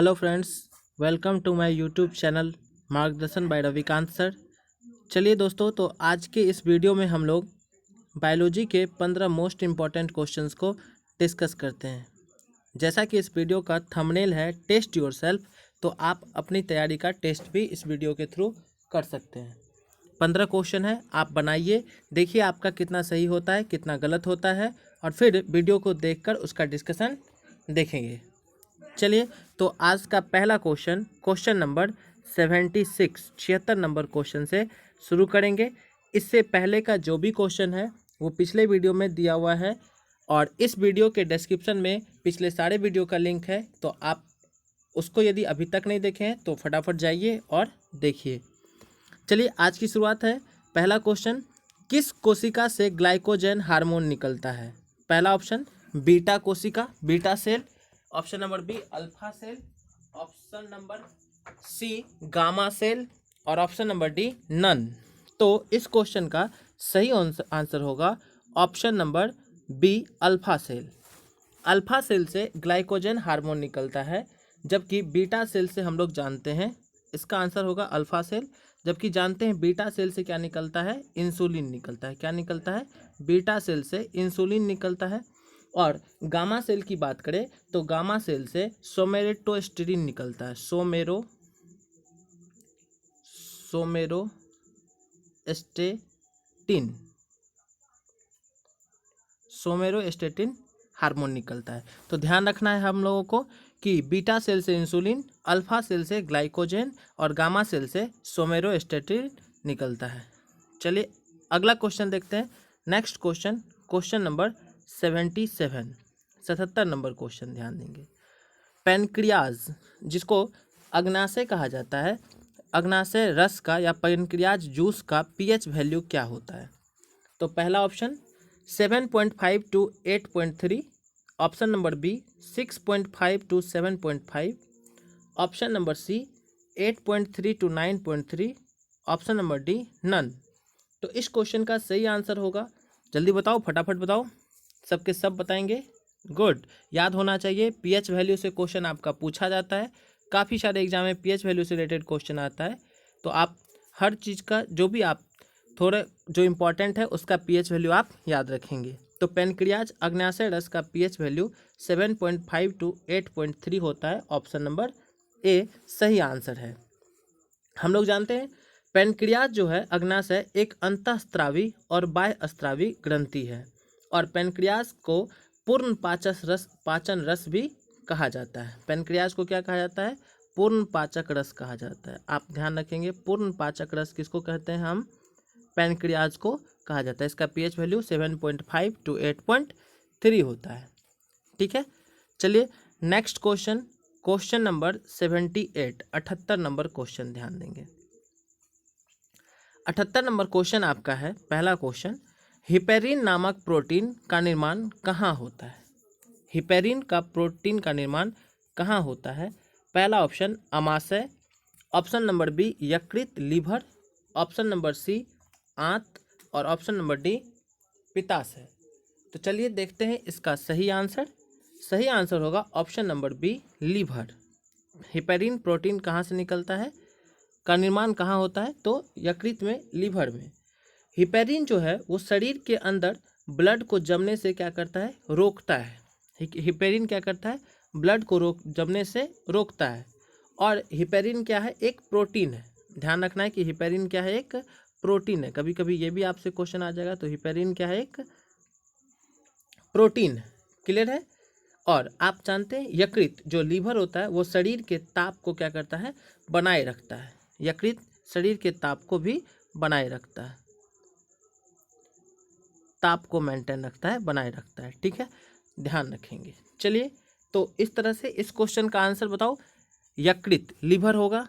Hello friends, welcome to my YouTube channel मार्गदर्शन by Ravikant sir. चलिए दोस्तों, तो आज के इस वीडियो में हम लोग बायोलॉजी के 15 मोस्ट इम्पॉर्टेंट क्वेश्चंस को डिस्कस करते हैं। जैसा कि इस वीडियो का थंबनेल है टेस्ट योरसेल्फ, तो आप अपनी तैयारी का टेस्ट भी इस वीडियो के थ्रू कर सकते हैं। 15 क्वेश्चन है, आप बनाइए, देखिए आपका कितना सही होता है, कितना गलत होता है, और फिर वीडियो को देखकर उसका डिस्कशन देखेंगे। चलिए, तो आज का पहला क्वेश्चन नंबर 76 नंबर क्वेश्चन से शुरू करेंगे। इससे पहले का जो भी क्वेश्चन है वो पिछले वीडियो में दिया हुआ है, और इस वीडियो के डिस्क्रिप्शन में पिछले सारे वीडियो का लिंक है, तो आप उसको यदि अभी तक नहीं देखे हैं तो फटाफट जाइए और देखिए। चलिए, आज की शुरुआत है। पहला क्वेश्चन, किस कोशिका से ग्लाइकोजन हार्मोन निकलता है? पहला ऑप्शन बीटा कोशिका, beta cell. Option number B alpha cell. Option number C gamma cell. और ऑप्शन नंबर डी नन। तो इस क्वेश्चन का सही आंसर होगा option number B alpha cell. Alpha cell से ग्लाइकोजन हार्मोन निकलता है, जबकि बीटा सेल से हम लोग जानते हैं, इसका आंसर होगा अल्फा सेल। जबकि जानते हैं बीटा सेल से क्या निकलता है? इंसुलिन निकलता है। क्या निकलता है? बीटा सेल से इंसुलिन निकलता है। और गामा सेल की बात करें तो गामा सेल से सोमेटोस्टेटिन निकलता है। सोमेरोस्टेटिन हार्मोन निकलता है। तो ध्यान रखना है हम लोगों को कि बीटा सेल से इंसुलिन, अल्फा सेल से ग्लाइकोजन और गामा सेल से सोमेरोस्टेटिन निकलता है। चलिए अगला क्वेश्चन देखते हैं। Next question number 77 number question ध्यान देंगे। पैनक्रियाज, जिसको अग्नाशय कहा जाता है, अग्नाशय रस का या पैनक्रियाज जूस का पीएच वैल्यू क्या होता है? तो पहला option 7.5 to 8.3। Option number B 6.5 to 7.5। Option number C 8.3 to 9.3। Option number D none. तो इस क्वेश्चन का सही आंसर होगा, जल्दी बताओ, फटाफट बताओ, सबके सब बताएंगे। गुड, याद होना चाहिए, पीएच वैल्यू से क्वेश्चन आपका पूछा जाता है। काफ़ी सारे एग्जाम में पीएच वैल्यू से रिलेटेड क्वेश्चन आता है, तो आप हर चीज़ का जो भी आप थोड़ा जो इम्पोर्टेंट है उसका पीएच वैल्यू आप याद रखेंगे। तो पैनक्रियाज अग्नाशय रस का पीएच वैल्यू 7.5 to 8.3 होता है। ऑप्शन नंबर ए सही आंसर है। हम लोग जानते हैं पैनक्रियाज जो है अग्नाशय एक अंतःस्रावी और बाह्यस्रावी ग्रंथि है, और पैनक्रियाज को पूर्ण पाचन रस भी कहा जाता है। पैनक्रियाज को क्या कहा जाता है? पूर्ण पाचक रस कहा जाता है। आप ध्यान रखेंगे, पूर्ण पाचक रस किसको कहते हैं? हम पैनक्रियाज को कहा जाता है। इसका पीएच वैल्यू 7.5 to 8.3 होता है। ठीक है, चलिए next question number 78 number question ध्यान देंगे। 78 नंबर क्वेश्चन आपका है। पहला क्वेश्चन, हिपेरिन नामक प्रोटीन का निर्माण कहाँ होता है? हिपेरिन का प्रोटीन का निर्माण कहाँ होता है? पहला ऑप्शन अमाशय। ऑप्शन नंबर बी यकृत लीवर। ऑप्शन नंबर सी आंत। और ऑप्शन नंबर डी पित्ताशय। तो चलिए देखते हैं इसका सही आंसर। सही आंसर होगा option number B liver. Heparin protein कहाँ से निकलता है, का निर्माण कहाँ होता है? तो यकृत में, लीवर में। हिपेरिन जो है वो शरीर के अंदर ब्लड को जमने से क्या करता है? रोकता है। हिपेरिन क्या करता है? ब्लड को जमने से रोकता है। और हिपेरिन क्या है? एक प्रोटीन है। ध्यान रखना है कि हिपेरिन क्या है? एक प्रोटीन है। कभी कभी ये भी आपसे क्वेश्चन आ जाएगा। तो हिपेरिन क्या है? एक प्रोटीन है। क्लियर है? और आप जानते हैं यकृत जो लीवर होता है वो शरीर के ताप को क्या करता है? बनाए रखता है। यकृत शरीर के ताप को भी बनाए रखता है, ताप को मेंटेन रखता है, बनाए रखता है। ठीक है, ध्यान रखेंगे। चलिए, तो इस तरह से इस क्वेश्चन का आंसर बताओ, यकृत लीवर होगा।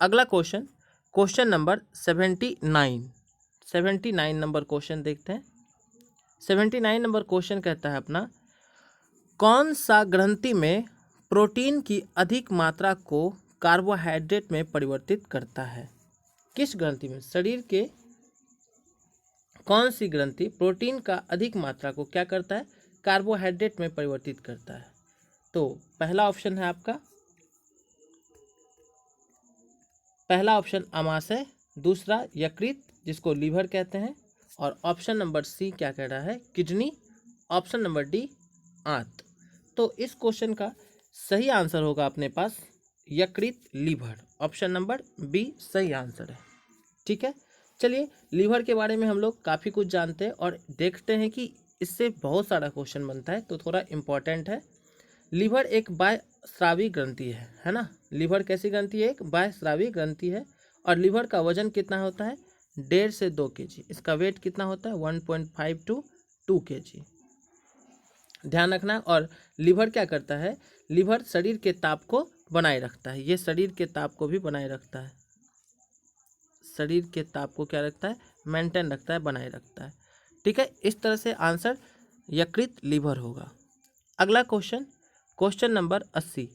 अगला क्वेश्चन नंबर 79 नंबर क्वेश्चन देखते हैं। 79 नंबर क्वेश्चन कहता है अपना, कौन सा ग्रंथि में प्रोटीन की अधिक मात्रा को कार्बोहाइड्रेट में परिवर्तित करता है? किस ग्रंथि में? शरीर के कौन सी ग्रंथि प्रोटीन का अधिक मात्रा को क्या करता है? कार्बोहाइड्रेट में परिवर्तित करता है। तो पहला ऑप्शन है आपका पहला ऑप्शन अमाशय, दूसरा यकृत जिसको लीवर कहते हैं, और ऑप्शन नंबर सी क्या कह रहा है, किडनी, ऑप्शन नंबर डी आंत। तो इस क्वेश्चन का सही आंसर होगा अपने पास यकृत, लीवर, ऑप्शन नंबर बी सही आंसर है। ठीक है, चलिए लीवर के बारे में हम लोग काफ़ी कुछ जानते हैं और देखते हैं कि इससे बहुत सारा क्वेश्चन बनता है, तो थोड़ा इम्पोर्टेंट है। लीवर एक बाह्यस्रावी ग्रंथि है ना। लीवर कैसी ग्रंथि है, एक बाह्यस्रावी ग्रंथि है। और लीवर का वजन कितना होता है, 1.5 से 2 kg। इसका वेट कितना होता है, 1.5 to 2 kg। ध्यान रखना। और लीवर क्या करता है, लीवर शरीर के ताप को बनाए रखता है। ये शरीर के ताप को भी बनाए रखता है, शरीर के ताप को क्या रखता है, मेंटेन रखता है, बनाए रखता है। ठीक है, इस तरह से आंसर यकृत, लीवर होगा। अगला क्वेश्चन, क्वेश्चन नंबर 80।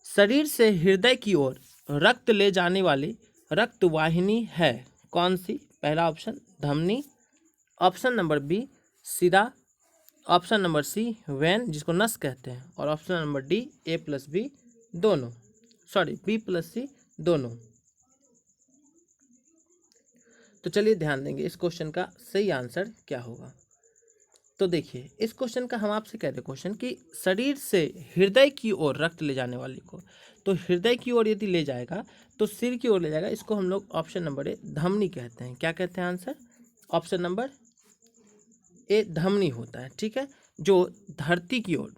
शरीर से हृदय की ओर रक्त ले जाने वाली रक्तवाहिनी है कौन सी। पहला ऑप्शन धमनी, ऑप्शन नंबर बी सिरा, ऑप्शन नंबर सी वेन जिसको नस कहते हैं, और ऑप्शन नंबर डी A+B दोनों, सॉरी B+C दोनों। तो चलिए ध्यान देंगे इस क्वेश्चन का सही आंसर क्या होगा। तो देखिए इस क्वेश्चन का हम आपसे कह रहे क्वेश्चन कि शरीर से हृदय की ओर रक्त ले जाने वाली को, तो हृदय की ओर यदि ले जाएगा तो सिर की ओर ले जाएगा। इसको हम लोग ऑप्शन नंबर ए धमनी कहते हैं। क्या कहते हैं आंसर, ऑप्शन नंबर ए धमनी होता है। ठीक है, जो धरती की ओर,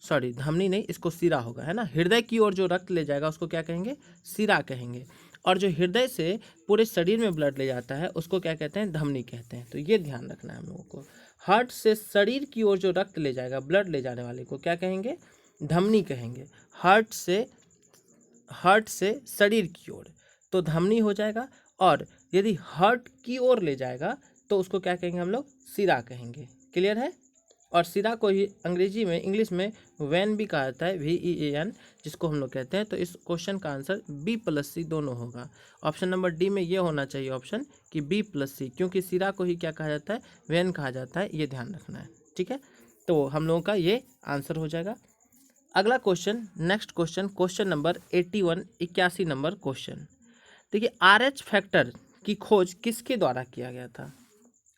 सॉरी धमनी नहीं, इसको सिरा होगा, है ना। हृदय की ओर जो रक्त ले जाएगा उसको क्या कहेंगे, सिरा कहेंगे। और जो हृदय से पूरे शरीर में ब्लड ले जाता है उसको क्या कहते हैं, धमनी कहते हैं। तो ये ध्यान रखना है हम लोगों को। हार्ट से शरीर की ओर जो रक्त ले जाएगा, ब्लड ले जाने वाले को क्या कहेंगे, धमनी कहेंगे। हार्ट से शरीर की ओर तो धमनी हो जाएगा। और यदि हार्ट की ओर ले जाएगा तो उसको क्या कहेंगे हम लोग, सिरा कहेंगे। क्लियर है। और सिरा को ही अंग्रेजी में, इंग्लिश में वेन भी कहा जाता है, VEAN जिसको हम लोग कहते हैं। तो इस क्वेश्चन का आंसर B+C दोनों होगा। ऑप्शन नंबर डी में ये होना चाहिए ऑप्शन कि B+C, क्योंकि सिरा को ही क्या कहा जाता है, वेन कहा जाता है। ये ध्यान रखना है। ठीक है, तो हम लोगों का ये आंसर हो जाएगा। अगला question, next question, question number 81, 81 number question. देखिए RH फैक्टर की खोज किसके द्वारा किया गया था।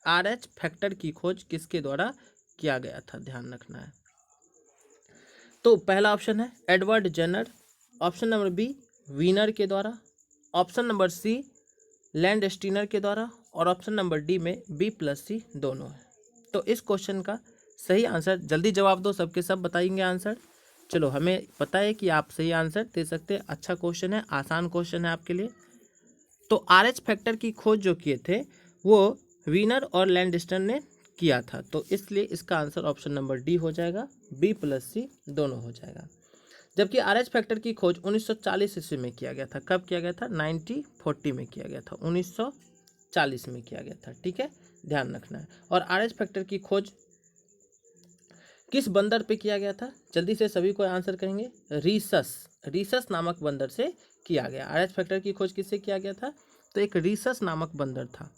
RH फैक्टर की खोज किसके द्वारा किया गया था, ध्यान रखना है। तो पहला ऑप्शन है Edward Jenner, option number B Wiener के द्वारा, ऑप्शन नंबर सी लैंडस्टीनर के द्वारा, और ऑप्शन नंबर डी में B+C दोनों है। तो इस क्वेश्चन का सही आंसर, जल्दी जवाब दो, सबके सब बताएंगे आंसर। चलो, हमें पता है कि आप सही आंसर दे सकते हैं। अच्छा क्वेश्चन है, आसान क्वेश्चन है आपके लिए। तो RH फैक्टर की खोज जो किए थे वो वीनर और लैंडस्टीनर ने किया था। तो इसलिए इसका आंसर ऑप्शन नंबर डी हो जाएगा, B+C दोनों हो जाएगा। जबकि RH फैक्टर की खोज 1940 ईस्वी में किया गया था। कब किया गया था, 1940 में किया गया था, 1940 में किया गया था। ठीक है, ध्यान रखना है। और RH फैक्टर की खोज किस बंदर पे किया गया था, जल्दी से सभी को आंसर करेंगे, रीसस नामक बंदर से किया गया। RH फैक्टर की खोज किससे किया गया था, तो एक रीसस नामक बंदर था,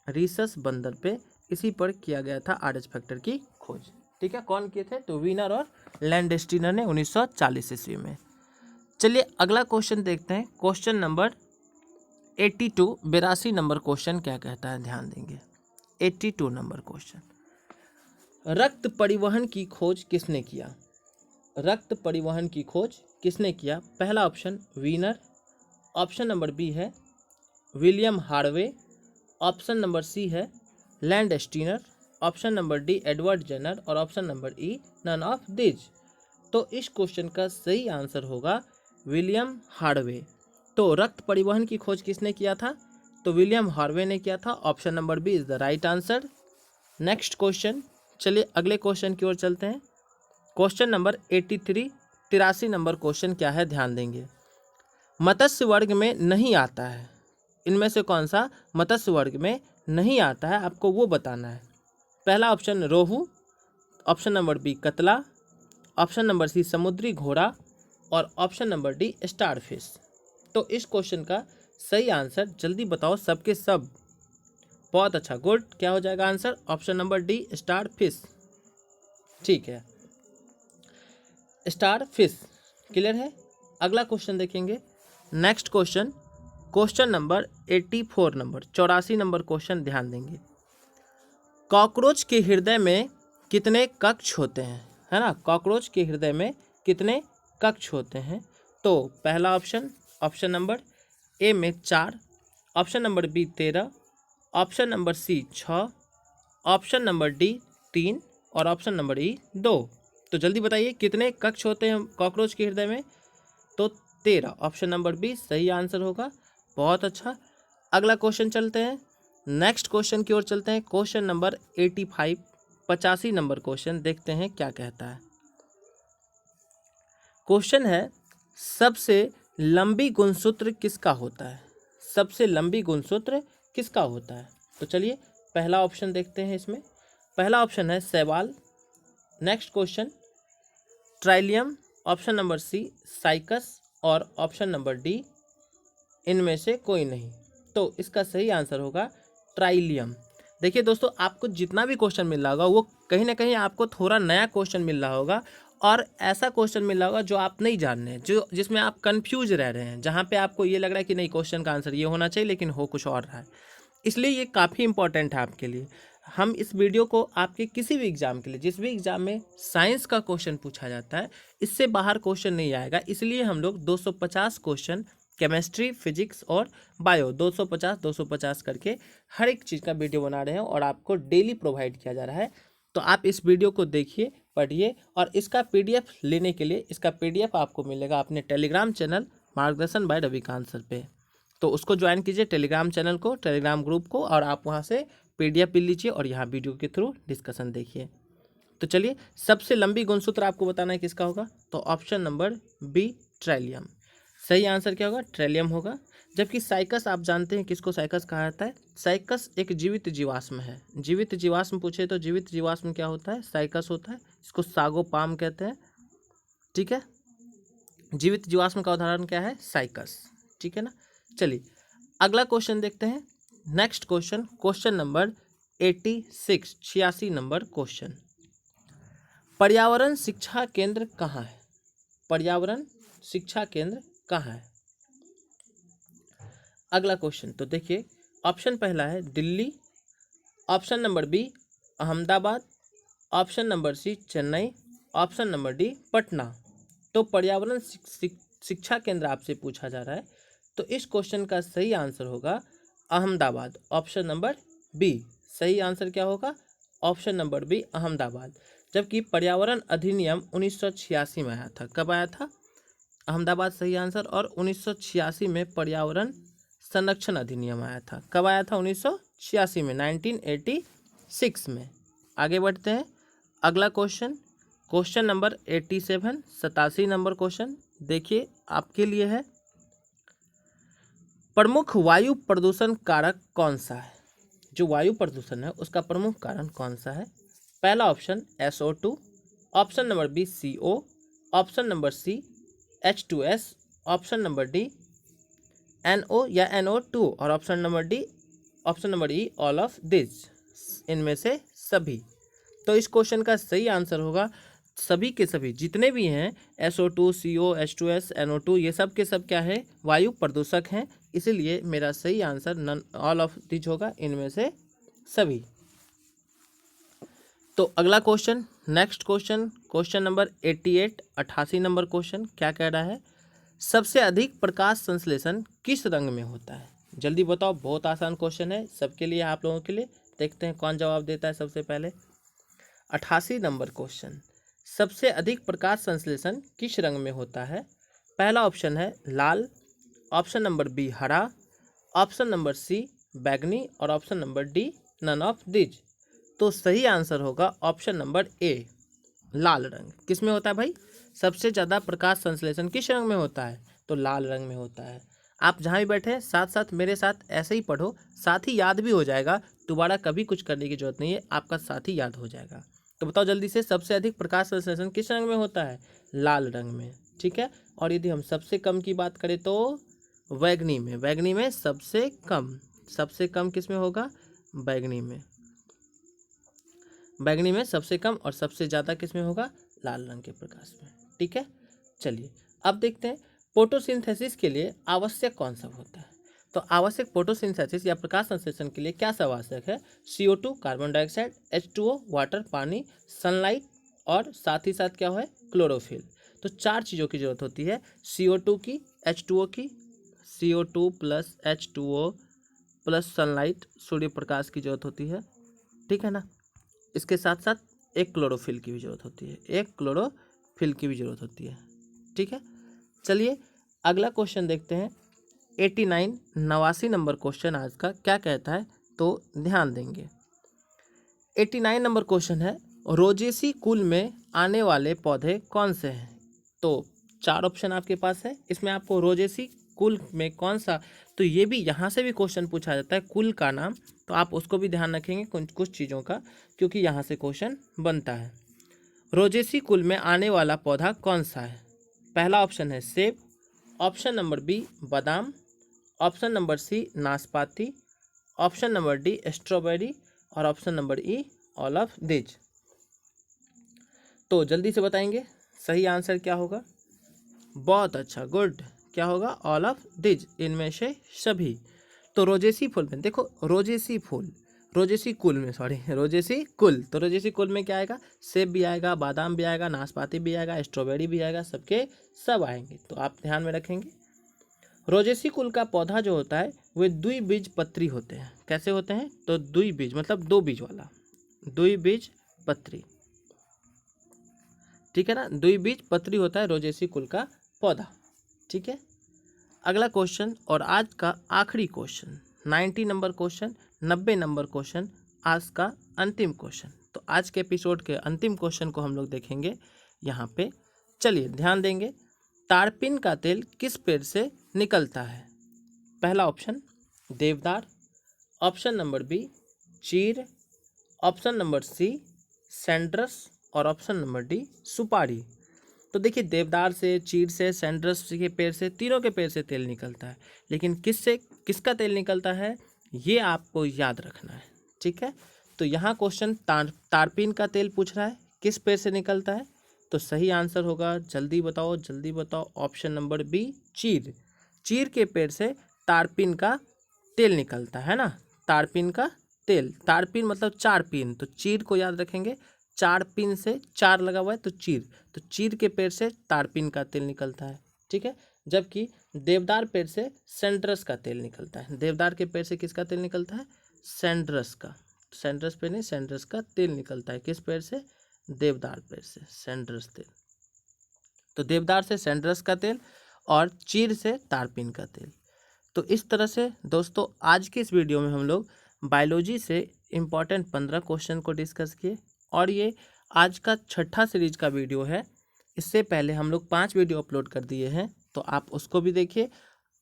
रीसस बंदर पे, इसी पर किया गया था RH फैक्टर की खोज। ठीक है, कौन किए थे, तो वीनर और लैंडस्टीनर ने 1940 ईस्वी में। चलिए अगला क्वेश्चन देखते हैं, क्वेश्चन नंबर 82, 82 नंबर क्वेश्चन क्या कहता है, ध्यान देंगे। 82 नंबर क्वेश्चन, रक्त परिवहन की खोज किसने किया। रक्त परिवहन की खोज किसने किया। पहला option Wiener, option number B है William Harvey, option number C है Landsteiner, option number D Edward Jenner, और option number E none of these. तो इस क्वेश्चन का सही आंसर होगा विलियम हार्वे। तो रक्त परिवहन की खोज किसने किया था, तो विलियम हार्वे ने किया था। Option number B is the right answer. Next question, चलिए अगले क्वेश्चन की ओर चलते हैं। क्वेश्चन नंबर 83, 83 नंबर क्वेश्चन क्या है, ध्यान देंगे। मत्स्य वर्ग में नहीं आता है, इनमें से कौन सा मत्स्य वर्ग में नहीं आता है, आपको वो बताना है। पहला ऑप्शन रोहू, ऑप्शन नंबर बी कतला, ऑप्शन नंबर सी समुद्री घोड़ा, और option number D star fish. तो इस क्वेश्चन का सही आंसर जल्दी बताओ सबके सब। बहुत अच्छा, गुड। क्या हो जाएगा answer, option number D star fish. ठीक है, स्टार फिश। क्लियर है। अगला क्वेश्चन देखेंगे, next question, question number 84 number 84 number question ध्यान देंगे। कॉकरोच के हृदय में कितने कक्ष होते हैं, है ना। कॉकरोच के हृदय में कितने कक्ष होते हैं। तो पहला ऑप्शन, ऑप्शन नंबर ए में 4, option number B 13, option number C 6, option number D 3 और ऑप्शन नंबर ई 2। तो जल्दी बताइए कितने कक्ष होते हैं कॉकरोच के हृदय में। तो 13, ऑप्शन नंबर बी सही आंसर होगा। बहुत अच्छा, अगला क्वेश्चन चलते हैं। नेक्स्ट क्वेश्चन की ओर चलते हैं। क्वेश्चन नंबर 85 85 नंबर क्वेश्चन, देखते हैं क्या कहता है। क्वेश्चन है, सबसे लंबी गुणसूत्र किसका होता है। सबसे लंबी गुणसूत्र किसका होता है। तो चलिए पहला ऑप्शन देखते हैं। इसमें पहला ऑप्शन है शैवाल, next question trillium, option number C cycas और ऑप्शन नंबर डी इनमें से कोई नहीं। तो इसका सही आंसर होगा ट्राइलियम। देखिए दोस्तों, आपको जितना भी क्वेश्चन मिल रहा होगा वो कहीं ना कहीं आपको थोड़ा नया क्वेश्चन मिल रहा होगा और ऐसा क्वेश्चन मिल रहा होगा जो आप नहीं जान रहे हैं, जो जिसमें आप कंफ्यूज रह रहे हैं, जहाँ पे आपको ये लग रहा है कि नहीं क्वेश्चन का आंसर ये होना चाहिए लेकिन हो कुछ और रहा है। इसलिए ये काफ़ी इंपॉर्टेंट है आपके लिए। हम इस वीडियो को आपके किसी भी एग्जाम के लिए, जिस भी एग्जाम में साइंस का क्वेश्चन पूछा जाता है, इससे बाहर क्वेश्चन नहीं आएगा। इसलिए हम लोग 250 क्वेश्चन केमिस्ट्री, फिजिक्स और बायो 250 करके हर एक चीज़ का वीडियो बना रहे हैं और आपको डेली प्रोवाइड किया जा रहा है। तो आप इस वीडियो को देखिए, पढ़िए और इसका पीडीएफ लेने के लिए इसका पीडीएफ आपको मिलेगा अपने टेलीग्राम चैनल मार्गदर्शन बाय रविकांत सर पे। तो उसको ज्वाइन कीजिए, टेलीग्राम चैनल को, टेलीग्राम ग्रुप को, और आप वहाँ से पीडीएफ भी लीजिए और यहाँ वीडियो के थ्रू डिस्कशन देखिए। तो चलिए, सबसे लंबी गुणसूत्र आपको बताना है किसका होगा। तो ऑप्शन नंबर बी ट्राइलियम। सही आंसर क्या होगा, ट्राइलियम होगा। जबकि साइकस, आप जानते हैं किसको साइकस कहा जाता है। साइकस एक जीवित जीवाश्म है। जीवित जीवाश्म पूछे तो जीवित जीवाश्म क्या होता है, साइकस होता है। इसको सागोपाम कहते हैं, ठीक है। जीवित जीवाश्म का उदाहरण क्या है, साइकस, ठीक है ना। चलिए अगला क्वेश्चन देखते हैं। Next question, question number 86 86 number question, पर्यावरण शिक्षा केंद्र कहाँ है। पर्यावरण शिक्षा केंद्र कहाँ है। अगला क्वेश्चन तो देखिए, ऑप्शन पहला है Delhi, option number B Ahmedabad, option number C Chennai, option number D Patna. तो पर्यावरण शिक्षा केंद्र आपसे पूछा जा रहा है, तो इस क्वेश्चन का सही आंसर होगा अहमदाबाद, ऑप्शन नंबर बी। सही आंसर क्या होगा, ऑप्शन नंबर बी अहमदाबाद। जबकि पर्यावरण अधिनियम 1986 में आया था। कब आया था, अहमदाबाद सही आंसर। और 1986 में पर्यावरण संरक्षण अधिनियम आया था। कब आया था, 1986 में, 1986 में। आगे बढ़ते हैं, अगला question, question number 87 87 number question देखिए आपके लिए है। प्रमुख वायु प्रदूषण कारक कौन सा है। जो वायु प्रदूषण है उसका प्रमुख कारण कौन सा है। पहला option SO2, option number B CO, option number C H2S, option number D NO या NO2 और option number E all of this, इनमें से सभी। तो इस क्वेश्चन का सही आंसर होगा सभी के सभी जितने भी हैं, SO2, CO, H2S, NO2, ये सब के सब क्या है, वायु प्रदूषक हैं। इसीलिए मेरा सही answer none all of this होगा, इनमें से सभी। तो अगला question, next question, question number 88 88 number question क्या कह रहा है। सबसे अधिक प्रकाश संश्लेषण किस रंग में होता है। जल्दी बताओ, बहुत आसान क्वेश्चन है सबके लिए, आप लोगों के लिए। देखते हैं कौन जवाब देता है सबसे पहले। 88 नंबर क्वेश्चन, सबसे अधिक प्रकाश संश्लेषण किस रंग में होता है। पहला ऑप्शन है लाल, ऑप्शन नंबर बी हरा, ऑप्शन नंबर सी बैगनी और option number D none of these. तो सही आंसर होगा ऑप्शन नंबर ए, लाल रंग। किस में होता है भाई, सबसे ज़्यादा प्रकाश संश्लेषण किस रंग में होता है, तो लाल रंग में होता है। आप जहाँ भी बैठे साथ साथ मेरे साथ ऐसे ही पढ़ो, साथ ही याद भी हो जाएगा। दोबारा कभी कुछ करने की जरूरत नहीं है, आपका साथ ही याद हो जाएगा। तो बताओ जल्दी से, सबसे अधिक प्रकाश संश्लेषण किस रंग में होता है, लाल रंग में, ठीक है। और यदि हम सबसे कम की बात करें तो बैगनी में, बैगनी में सबसे कम किस में होगा, बैगनी में, बैगनी में सबसे कम, और सबसे ज़्यादा किस में होगा, लाल रंग के प्रकाश में, ठीक है। चलिए अब देखते हैं फोटोसिंथेसिस के लिए आवश्यक कौन सा होता है? तो आवश्यक फोटोसिंथेसिस या प्रकाश संश्लेषण के लिए क्या सब आवश्यक है? CO2 carbon dioxide, H2O water पानी, सनलाइट और साथ ही साथ क्या है? क्लोरोफिल। तो 4 चीज़ों की जरूरत होती है, CO2 की, H2O की, CO2 plus H2O plus sunlight सूर्य प्रकाश की जरूरत होती है, ठीक है ना। इसके साथ साथ एक क्लोरोफिल की भी जरूरत होती है, एक क्लोरोफिल की भी जरूरत होती है, ठीक है। चलिए अगला क्वेश्चन देखते हैं। 89 नंबर क्वेश्चन आज का क्या कहता है, तो ध्यान देंगे। 89 नंबर क्वेश्चन है, रोजेसी कुल में आने वाले पौधे कौन से हैं? तो 4 ऑप्शन आपके पास है, इसमें आपको रोजेसी कुल में कौन सा, तो ये भी यहाँ से भी क्वेश्चन पूछा जाता है कुल का नाम, तो आप उसको भी ध्यान रखेंगे कुछ चीज़ों का, क्योंकि यहाँ से क्वेश्चन बनता है। रोजेसी कुल में आने वाला पौधा कौन सा है? पहला ऑप्शन है सेब, ऑप्शन नंबर बी बादाम, ऑप्शन नंबर सी नाशपाती, ऑप्शन नंबर डी स्ट्रॉबेरी और option number E all of these. तो जल्दी से बताएंगे सही आंसर क्या होगा। बहुत अच्छा, गुड। क्या होगा? ऑल ऑफ दिज, इनमें से सभी। तो रोजेसी फूल में देखो, रोजेसी फूल, रोजेसी कुल में, सॉरी रोजेसी कुल, तो रोजेसी कुल में क्या आएगा? सेब भी आएगा, बादाम भी आएगा, नाशपाती भी आएगा, स्ट्रॉबेरी भी आएगा, सबके सब आएंगे। तो आप ध्यान में रखेंगे। रोजेसी कुल का पौधा जो होता है वे द्विबीजपत्री होते हैं। कैसे होते हैं? तो द्विबीज मतलब 2 बीज वाला, द्विबीजपत्री, ठीक है ना। द्विबीजपत्री होता है रोजेसी कुल का पौधा, ठीक है। अगला क्वेश्चन और आज का आखिरी question, 90 number question, 90 number question, आज का अंतिम क्वेश्चन। तो आज के एपिसोड के अंतिम क्वेश्चन को हम लोग देखेंगे यहाँ पे। चलिए ध्यान देंगे। तारपीन का तेल किस पेड़ से निकलता है? पहला ऑप्शन देवदार, ऑप्शन नंबर बी चीर, ऑप्शन नंबर सी सैंड्रस और ऑप्शन नंबर डी सुपारी। तो देखिए, देवदार से, चीड़ से, सैंड्रस के पेड़ से, तीनों के पेड़ से तेल निकलता है, लेकिन किसका तेल निकलता है ये आपको याद रखना है, ठीक है। तो यहाँ क्वेश्चन तारपीन का तेल पूछ रहा है, किस पेड़ से निकलता है? तो सही आंसर होगा, जल्दी बताओ जल्दी बताओ, ऑप्शन नंबर बी चीड़। चीड़ के पेड़ से तारपीन का तेल निकलता है ना, तारपीन का तेल। तारपीन मतलब 4 पीन, तो चीड़ को याद रखेंगे, 4 पीन से 4 लगा हुआ है तो चीड़, तो चीड़ के पेड़ से तारपीन का तेल निकलता है, ठीक है। जबकि देवदार पेड़ से सैंड्रस का तेल निकलता है। देवदार के पेड़ से किसका तेल निकलता है? सैंड्रस का। सैंड्रस पेड़ नहीं, सैंड्रस का तेल निकलता है। किस पेड़ से? देवदार पेड़ से सैंड्रस तेल। तो देवदार से सैंड्रस का तेल और चीड़ से तारपीन का तेल। तो इस तरह से दोस्तों आज के इस वीडियो में हम लोग बायोलॉजी से इम्पॉर्टेंट 15 क्वेश्चन को डिस्कस किए, और ये आज का 6ठा सीरीज का वीडियो है। इससे पहले हम लोग 5 वीडियो अपलोड कर दिए हैं, तो आप उसको भी देखिए।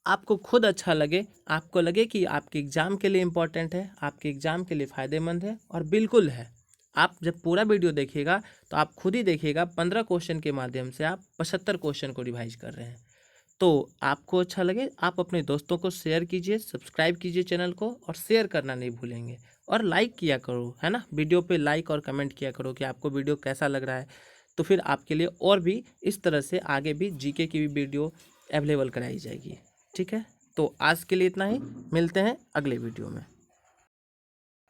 आपको खुद अच्छा लगे, आपको लगे कि आपके एग्ज़ाम के लिए इम्पॉर्टेंट है, आपके एग्ज़ाम के लिए फ़ायदेमंद है, और बिल्कुल है। आप जब पूरा वीडियो देखिएगा तो आप खुद ही देखिएगा 15 क्वेश्चन के माध्यम से आप 75 क्वेश्चन को रिवाइज कर रहे हैं। तो आपको अच्छा लगे, आप अपने दोस्तों को शेयर कीजिए, सब्सक्राइब कीजिए चैनल को, और शेयर करना नहीं भूलेंगे, और लाइक किया करो, है ना। वीडियो पे लाइक और कमेंट किया करो कि आपको वीडियो कैसा लग रहा है, तो फिर आपके लिए और भी इस तरह से आगे भी जीके की भी वीडियो अवेलेबल कराई जाएगी, ठीक है। तो आज के लिए इतना ही, मिलते हैं अगले वीडियो में।